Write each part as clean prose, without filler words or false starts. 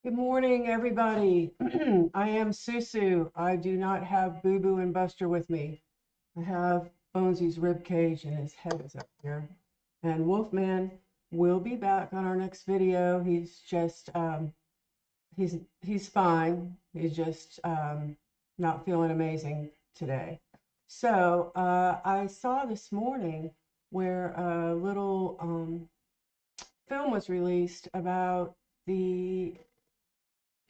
Good morning, everybody. I am Susu. I do not have Boo Boo and Buster with me. I have Bonesy's rib cage and his head is up here. And Wolfman will be back on our next video. He's just he's fine. He's just not feeling amazing today. So I saw this morning where a little film was released about the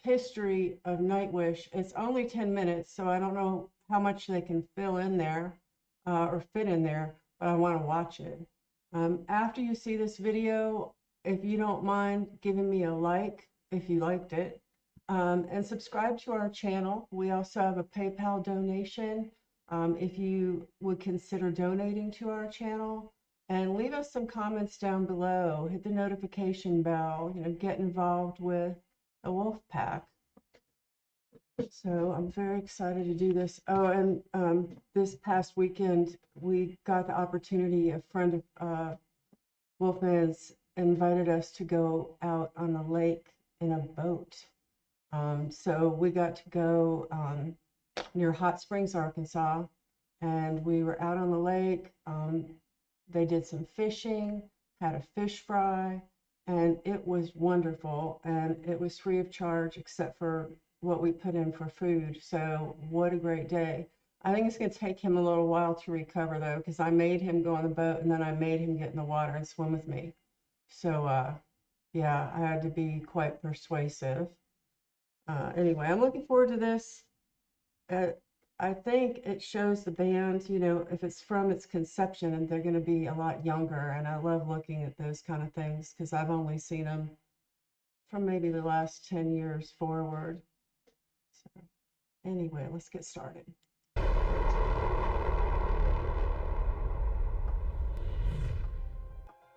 history of Nightwish. It's only 10 minutes, so I don't know how much they can fill in there or fit in there, but I want to watch it. After you see this video, if you don't mind giving me a like if you liked it, and subscribe to our channel. We also have a PayPal donation if you would consider donating to our channel. And leave us some comments down below. Hit the notification bell, get involved with the wolf pack. So I'm very excited to do this. Oh, and this past weekend, we got the opportunity, a friend of Wolfman's invited us to go out on the lake in a boat. So we got to go near Hot Springs, Arkansas, and we were out on the lake. They did some fishing, had a fish fry, and it was wonderful. And it was free of charge except for what we put in for food. So what a great day. I think it's going to take him a little while to recover, though, because I made him go on the boat and then I made him get in the water and swim with me. So, yeah, I had to be quite persuasive. Anyway, I'm looking forward to this. I think it shows the band, if it's from its conception, and they're going to be a lot younger. And I love looking at those kind of things because I've only seen them from maybe the last 10 years forward. So anyway, let's get started.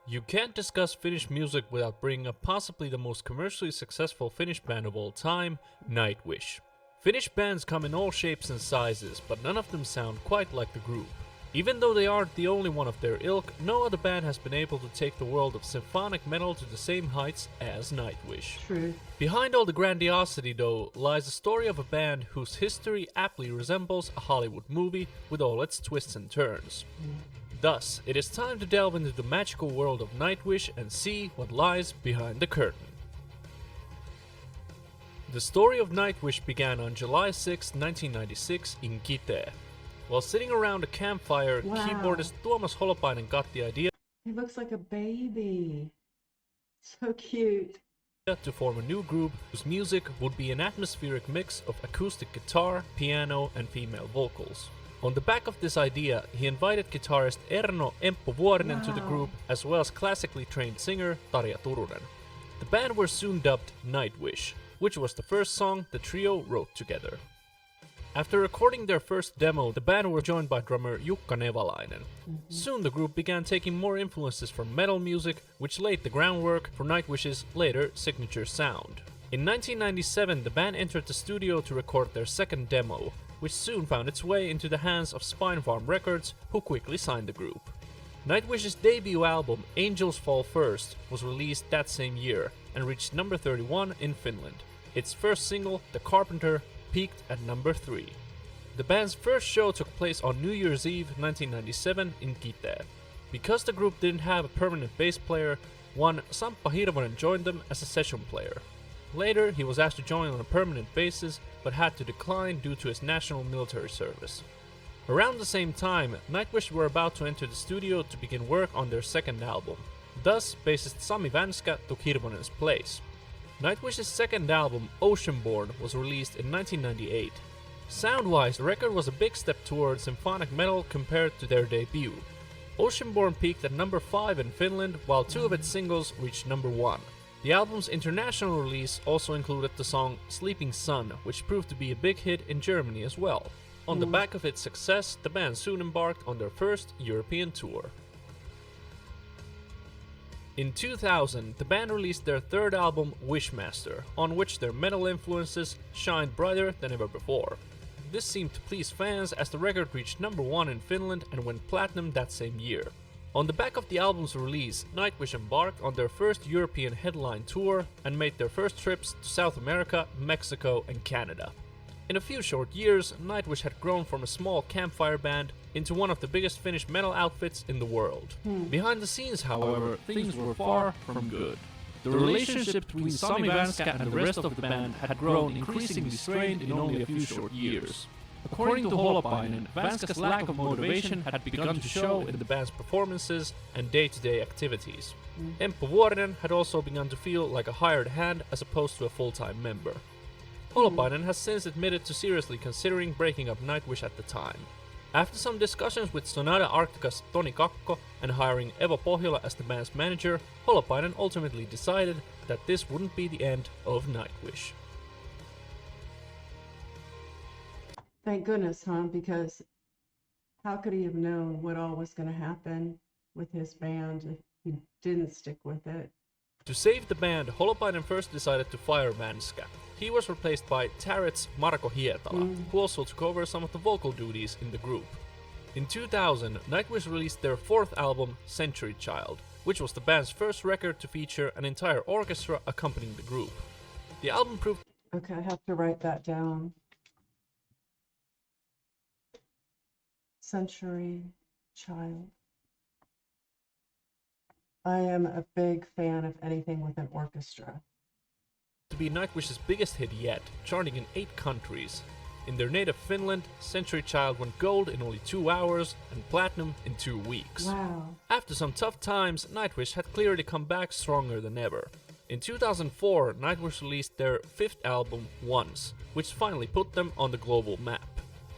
You can't discuss Finnish music without bringing up possibly the most commercially successful Finnish band of all time, Nightwish. Finnish bands come in all shapes and sizes, but none of them sound quite like the group. Even though they aren't the only one of their ilk, no other band has been able to take the world of symphonic metal to the same heights as Nightwish. True. Behind all the grandiosity, though, lies the story of a band whose history aptly resembles a Hollywood movie with all its twists and turns. Thus, it is time to delve into the magical world of Nightwish and see what lies behind the curtain. The story of Nightwish began on July 6, 1996 in Kitee. While sitting around a campfire, Wow. keyboardist Tuomas Holopainen got the idea He looks like a baby. So cute. to form a new group whose music would be an atmospheric mix of acoustic guitar, piano, and female vocals. On the back of this idea, he invited guitarist Erno Emppo Vuorinen to the Wow. group, as well as classically trained singer Tarja Turunen. The band were soon dubbed Nightwish, which was the first song the trio wrote together. After recording their first demo, the band were joined by drummer Jukka Nevalainen. Soon the group began taking more influences from metal music, which laid the groundwork for Nightwish's later signature sound. In 1997, the band entered the studio to record their second demo, which soon found its way into the hands of Spinefarm Records, who quickly signed the group. Nightwish's debut album, Angels Fall First, was released that same year and reached number 31 in Finland. Its first single, The Carpenter, peaked at number 3. The band's first show took place on New Year's Eve 1997 in Kitee. Because the group didn't have a permanent bass player, one Samppa Hirvonen joined them as a session player. Later, he was asked to join on a permanent basis, but had to decline due to his national military service. Around the same time, Nightwish were about to enter the studio to begin work on their second album. Thus, bassist Sami Vänskä took Hirvonen's place. Nightwish's second album, Oceanborn, was released in 1998. Sound-wise, the record was a big step towards symphonic metal compared to their debut. Oceanborn peaked at number 5 in Finland, while 2 of its singles reached number 1. The album's international release also included the song Sleeping Sun, which proved to be a big hit in Germany as well. On the back of its success, the band soon embarked on their first European tour. In 2000, the band released their third album, Wishmaster, on which their metal influences shined brighter than ever before. This seemed to please fans as the record reached number 1 in Finland and went platinum that same year. On the back of the album's release, Nightwish embarked on their first European headline tour and made their first trips to South America, Mexico and Canada. In a few short years, Nightwish had grown from a small campfire band into one of the biggest Finnish metal outfits in the world. Behind the scenes, however, things were far from good. The relationship between Sami Vanska and the rest of the band had grown increasingly strained in only a few short years. According to Holopainen, Vanska's lack of motivation had begun to show in the band's performances and day-to-day activities. Emppu Vuorinen had also begun to feel like a hired hand as opposed to a full-time member. Holopainen has since admitted to seriously considering breaking up Nightwish at the time. After some discussions with Sonata Arctica's Toni Kakko and hiring Evo Pohjola as the band's manager, Holopainen ultimately decided that this wouldn't be the end of Nightwish. Thank goodness, huh? Because how could he have known what all was going to happen with his band if he didn't stick with it? To save the band, Holopainen first decided to fire Vanska. He was replaced by Taret's Marko Hietala, who also took over some of the vocal duties in the group. In 2000, Nightwish released their fourth album, Century Child, which was the band's first record to feature an entire orchestra accompanying the group. The album proved... Okay, I have to write that down. Century Child. I am a big fan of anything with an orchestra. To be Nightwish's biggest hit yet, charting in 8 countries. In their native Finland, Century Child went gold in only 2 hours and platinum in 2 weeks. Wow. After some tough times, Nightwish had clearly come back stronger than ever. In 2004, Nightwish released their 5th album, Once, which finally put them on the global map.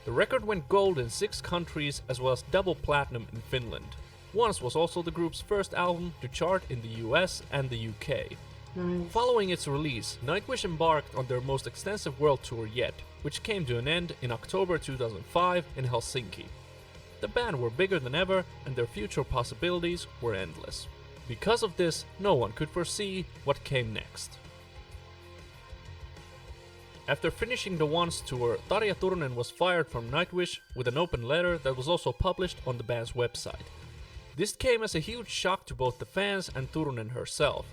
The record went gold in 6 countries as well as double platinum in Finland. Once was also the group's first album to chart in the US and the UK. Nice. Following its release, Nightwish embarked on their most extensive world tour yet, which came to an end in October 2005 in Helsinki. The band were bigger than ever and their future possibilities were endless. Because of this, no one could foresee what came next. After finishing the Once tour, Tarja Turunen was fired from Nightwish with an open letter that was also published on the band's website. This came as a huge shock to both the fans and Turunen herself.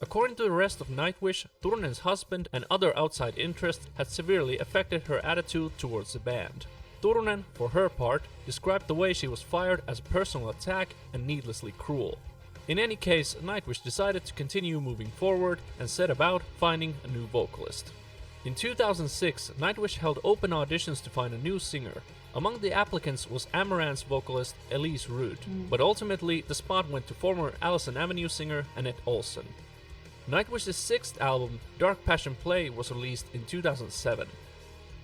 According to the rest of Nightwish, Turunen's husband and other outside interests had severely affected her attitude towards the band. Turunen, for her part, described the way she was fired as a personal attack and needlessly cruel. In any case, Nightwish decided to continue moving forward and set about finding a new vocalist. In 2006, Nightwish held open auditions to find a new singer. Among the applicants was Amaranth's vocalist Elise Ruud, but ultimately the spot went to former Allison Avenue singer Annette Olsen. Nightwish's 6th album, Dark Passion Play, was released in 2007.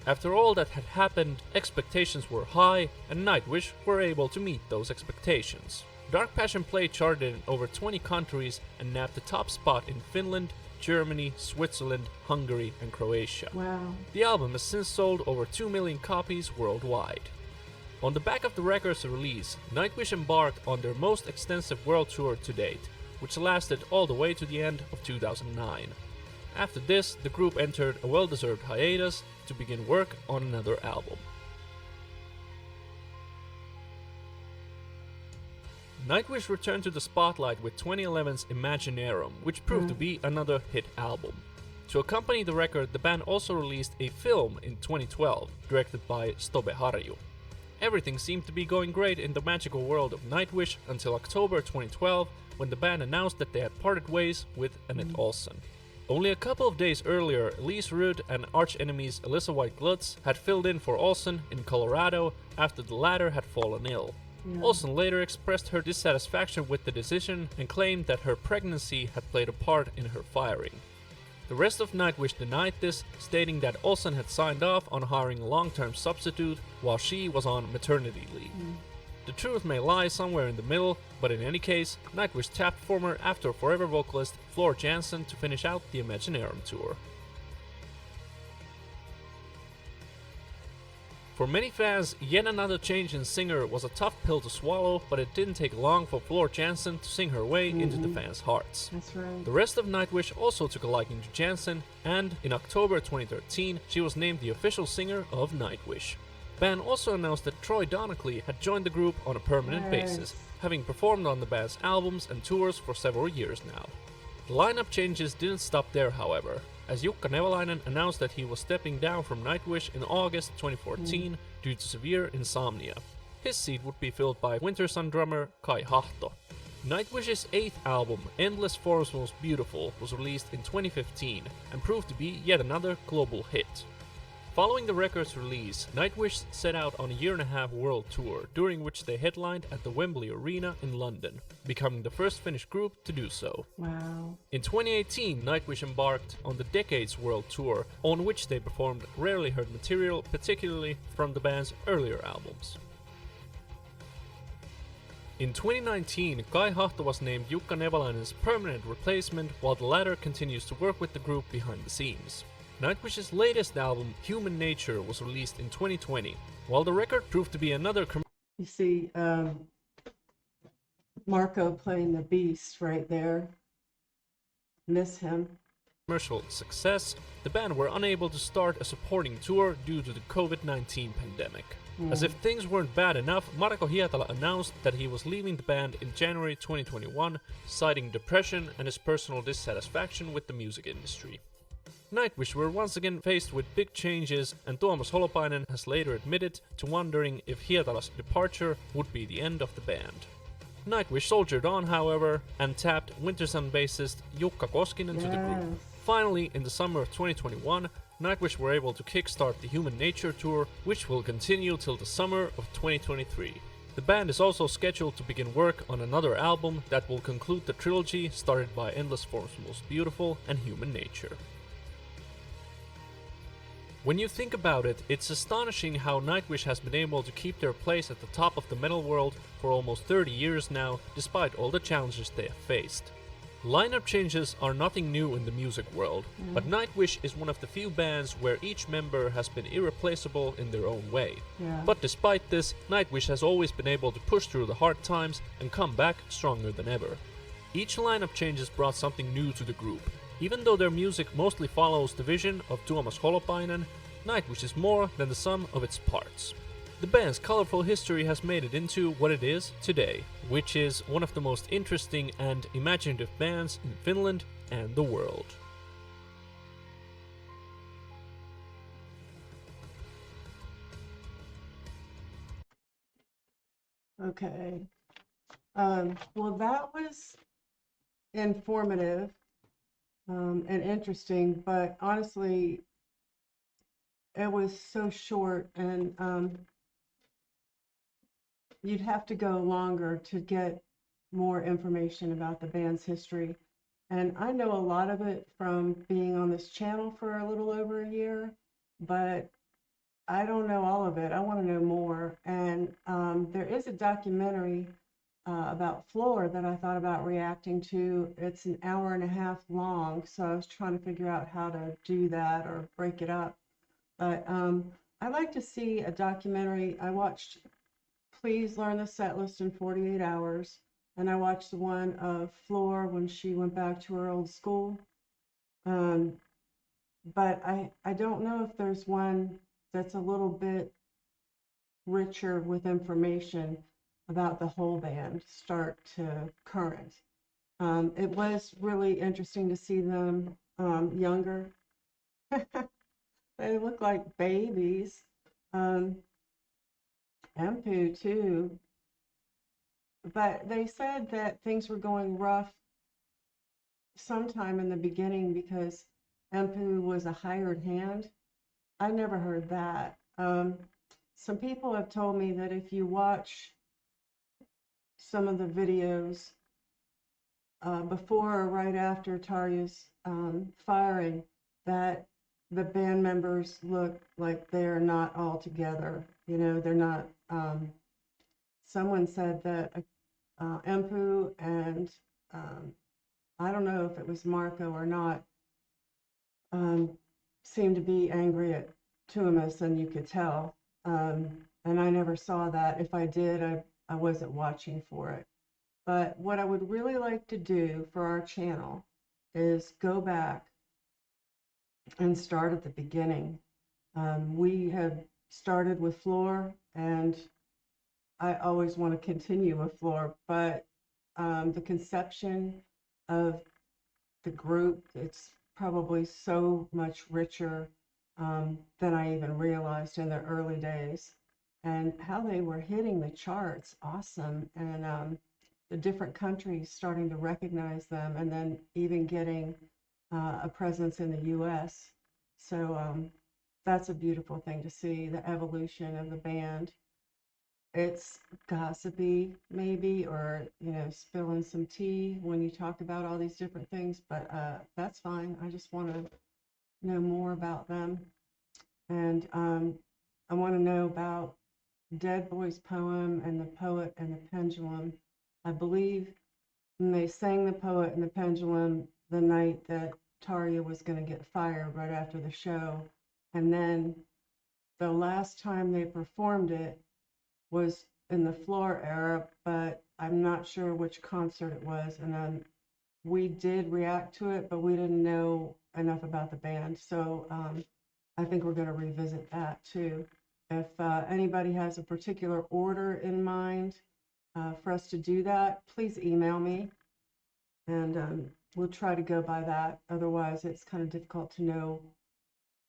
After all that had happened, expectations were high, and Nightwish were able to meet those expectations. Dark Passion Play charted in over 20 countries and nabbed the top spot in Finland, Germany, Switzerland, Hungary and Croatia. Wow. The album has since sold over 2 million copies worldwide. On the back of the record's release, Nightwish embarked on their most extensive world tour to date, which lasted all the way to the end of 2009. After this, the group entered a well-deserved hiatus to begin work on another album. Nightwish returned to the spotlight with 2011's Imaginarum, which proved to be another hit album. To accompany the record, the band also released a film in 2012, directed by Stobe Harju. Everything seemed to be going great in the magical world of Nightwish until October 2012, when the band announced that they had parted ways with Annette Olsen. Only a couple of days earlier, Elise Ruud and arch-enemies Alyssa White-Glutz had filled in for Olsen in Colorado after the latter had fallen ill. Yeah. Olsen later expressed her dissatisfaction with the decision and claimed that her pregnancy had played a part in her firing. The rest of Nightwish denied this, stating that Olsen had signed off on hiring a long-term substitute while she was on maternity leave. The truth may lie somewhere in the middle, but in any case, Nightwish tapped former After Forever vocalist Floor Jansen to finish out the Imaginarum tour. For many fans, yet another change in singer was a tough pill to swallow, but it didn't take long for Floor Jansen to sing her way into the fans' hearts. That's right. The rest of Nightwish also took a liking to Jansen, and in October 2013, she was named the official singer of Nightwish. band also announced that Troy Donockley had joined the group on a permanent basis, having performed on the band's albums and tours for several years now. The lineup changes didn't stop there, however, as Jukka Nevalainen announced that he was stepping down from Nightwish in August 2014 due to severe insomnia. His seat would be filled by Wintersun drummer Kai Hahto. Nightwish's 8th album, Endless Forms Most Beautiful, was released in 2015 and proved to be yet another global hit. Following the record's release, Nightwish set out on a year-and-a-half world tour, during which they headlined at the Wembley Arena in London, becoming the first Finnish group to do so. Wow. In 2018, Nightwish embarked on the Decades World Tour, on which they performed rarely heard material, particularly from the band's earlier albums. In 2019, Kai Hahto was named Jukka Nevalainen's permanent replacement, while the latter continues to work with the group behind the scenes. Nightwish's latest album, Human Nature, was released in 2020. While the record proved to be another You see Marco playing the Beast right there. Miss him. commercial success, the band were unable to start a supporting tour due to the COVID-19 pandemic. As if things weren't bad enough, Marko Hietala announced that he was leaving the band in January 2021, citing depression and his personal dissatisfaction with the music industry. Nightwish were once again faced with big changes, and Tuomas Holopainen has later admitted to wondering if Hietala's departure would be the end of the band. Nightwish soldiered on, however, and tapped Wintersun bassist Jukka Koskinen to the group. Finally, in the summer of 2021, Nightwish were able to kickstart the Human Nature tour, which will continue till the summer of 2023. The band is also scheduled to begin work on another album that will conclude the trilogy started by Endless Forms Most Beautiful and Human Nature. When you think about it, it's astonishing how Nightwish has been able to keep their place at the top of the metal world for almost 30 years now, despite all the challenges they have faced. Lineup changes are nothing new in the music world, but Nightwish is one of the few bands where each member has been irreplaceable in their own way. But despite this, Nightwish has always been able to push through the hard times and come back stronger than ever. Each lineup changes brought something new to the group. Even though their music mostly follows the vision of Tuomas Holopainen, Nightwish is more than the sum of its parts. The band's colorful history has made it into what it is today, which is one of the most interesting and imaginative bands in Finland and the world. Okay. Well, that was informative and interesting, but honestly, it was so short, and you'd have to go longer to get more information about the band's history. And I know a lot of it from being on this channel for a little over a year, but I don't know all of it. I want to know more. And there is a documentary about Floor that I thought about reacting to. It's an hour and a half long, so I was trying to figure out how to do that or break it up. But I'd like to see a documentary. I watched Please Learn the Set List in 48 Hours, and I watched the one of Floor when she went back to her old school. But I don't know if there's one that's a little bit richer with information about the whole band, start to current. It was really interesting to see them younger. They look like babies. Empu too. But they said that things were going rough sometime in the beginning because Empu was a hired hand. I never heard that. Some people have told me that if you watch some of the videos before or right after Tarja's firing, that the band members look like they're not all together. You know, they're not. Someone said that Empu and I don't know if it was Marco or not, seemed to be angry at Tuomas, and you could tell. And I never saw that. If I did, I wasn't watching for it. But what I would really like to do for our channel is go back and start at the beginning. We have started with Floor, and I always want to continue with Floor, but the conception of the group, it's probably so much richer than I even realized in the early days. And how they were hitting the charts, awesome. And the different countries starting to recognize them, and then even getting a presence in the US. So that's a beautiful thing to see, the evolution of the band. It's gossipy, maybe, or, spilling some tea when you talk about all these different things, but that's fine. I just want to know more about them. And I want to know about Dead Boy's poem and the poet and the pendulum. I believe when they sang the poet and the pendulum the night that Tarja was going to get fired right after the show. And then the last time they performed it was in the Floor era, but I'm not sure which concert it was. And we did react to it, but we didn't know enough about the band. So I think we're going to revisit that too. If anybody has a particular order in mind for us to do that, please email me, and we'll try to go by that. Otherwise, it's kind of difficult to know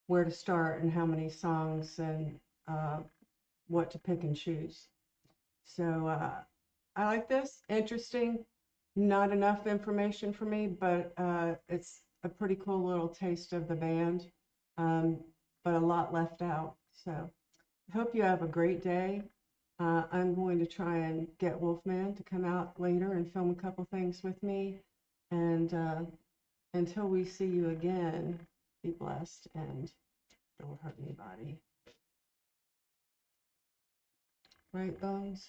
where to start and how many songs and what to pick and choose. So I like this. Interesting. Not enough information for me, but it's a pretty cool little taste of the band, but a lot left out. So I hope you have a great day. I'm going to try and get Wolfman to come out later and film a couple things with me. And until we see you again, be blessed and don't hurt anybody. Right, Bones?